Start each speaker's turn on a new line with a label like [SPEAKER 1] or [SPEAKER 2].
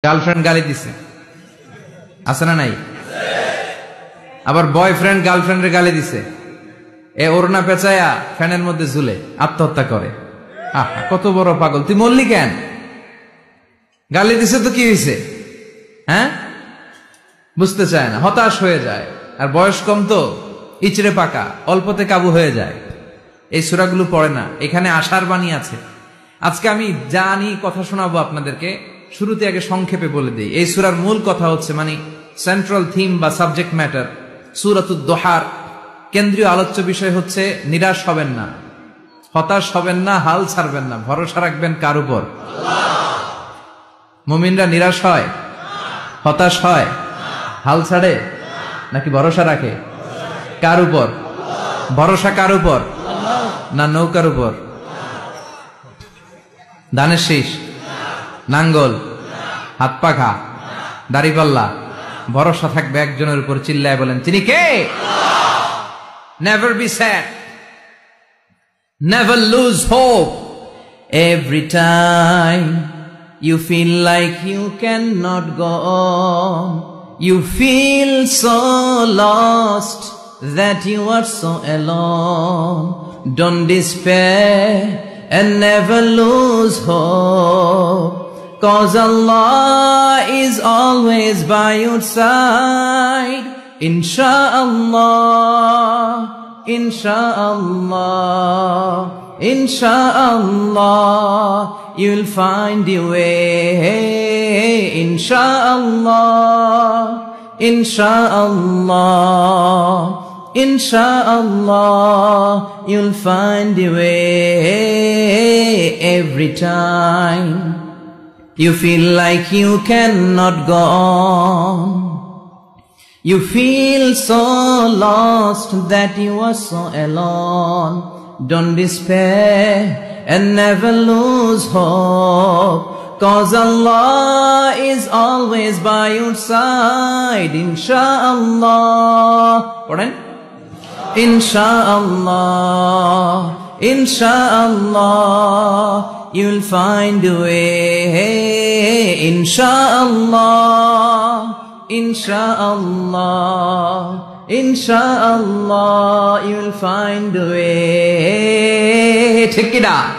[SPEAKER 1] Girlfriend গালি দিছে, আছে না নাই? আবার বয়ফ্রেন্ড গার্লফ্রেন্ডের গালি দিছে, এ ওড়না পেঁচায়া ফ্যানের মধ্যে ঝুলে আত্মহত্যা করে। কত বড় পাগল! তুই মরলি কেন? গালি দিছে তো কি হয়েছে? হ্যাঁ, বুঝতে চায় না, হতাশ হয়ে যায়। আর বয়স কম তো, ইচড়ে পাকা, অল্পতে কাবু হয়ে যায়। এই সূরাগুলো পড়ে না, এখানে আশার বাণী আছে। আজকে আমি জানি কথা শোনাবো আপনাদেরকে, শুরুতে আগে সংক্ষেপে বলে দিই। এই সূরার মূল কথা হচ্ছে, মানে সেন্ট্রাল থিম বা সাবজেক্ট ম্যাটার, সূরাতুদ দোহার কেন্দ্রীয় আলোচ্য বিষয় হচ্ছে নিরাশ হবেন না, হতাশ হবেন না, হাল ছাড়বেন না, ভরসা রাখবেন কার উপর? মুমিনরা নিরাশ হয়, হতাশ হয়, হাল ছাড়ে নাকি ভরসা রাখে? কার উপর ভরসা? কার উপর? না নৌকার উপর, ধানের শীষ, নাঙ্গল, হাত পাখা, দাড়িপাল্লা? ভরসা থাকবে একজনের উপর। চিল্লায় বলেন, তিনি কে? Never be sad, never lose hope. Every time you feel like you cannot go on, you feel so lost that you are so alone. Don't despair and never lose hope, 'cause Allah is always by your side. Insha'Allah, Insha'Allah, Insha'Allah, you'll find your way. Insha'Allah, Insha'Allah, Insha'Allah, you'll find your way. Every time you feel like you cannot go on, you feel so lost that you are so alone. Don't despair and never lose hope, 'cause Allah is always by your side. Insha'Allah, pardon? Insha'Allah, Insha'Allah, you'll find a way. Insha'Allah, Insha'Allah, Insha'Allah, you'll find a way. Take it out.